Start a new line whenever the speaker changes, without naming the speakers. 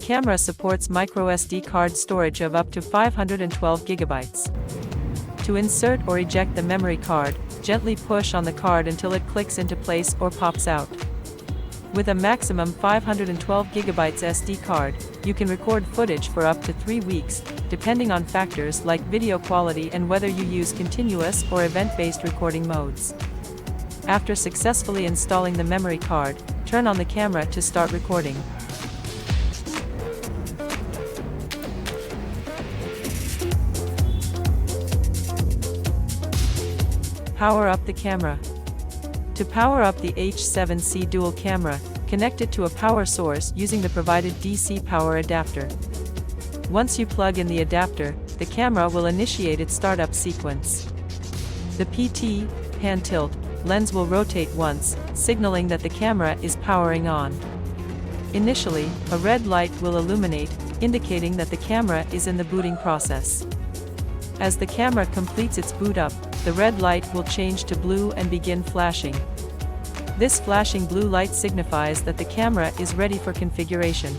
camera supports microSD card storage of up to 512 GB. To insert or eject the memory card, gently push on the card until it clicks into place or pops out. With a maximum 512 GB SD card, you can record footage for up to 3 weeks, depending on factors like video quality and whether you use continuous or event-based recording modes. After successfully installing the memory card, turn on the camera to start recording. Power up the camera. To power up the H7C Dual camera, connect it to a power source using the provided DC power adapter. Once you plug in the adapter, the camera will initiate its startup sequence. The PT, hand tilt, lens will rotate once, signaling that the camera is powering on. Initially, a red light will illuminate, indicating that the camera is in the booting process. As the camera completes its boot up, the red light will change to blue and begin flashing. This flashing blue light signifies that the camera is ready for configuration.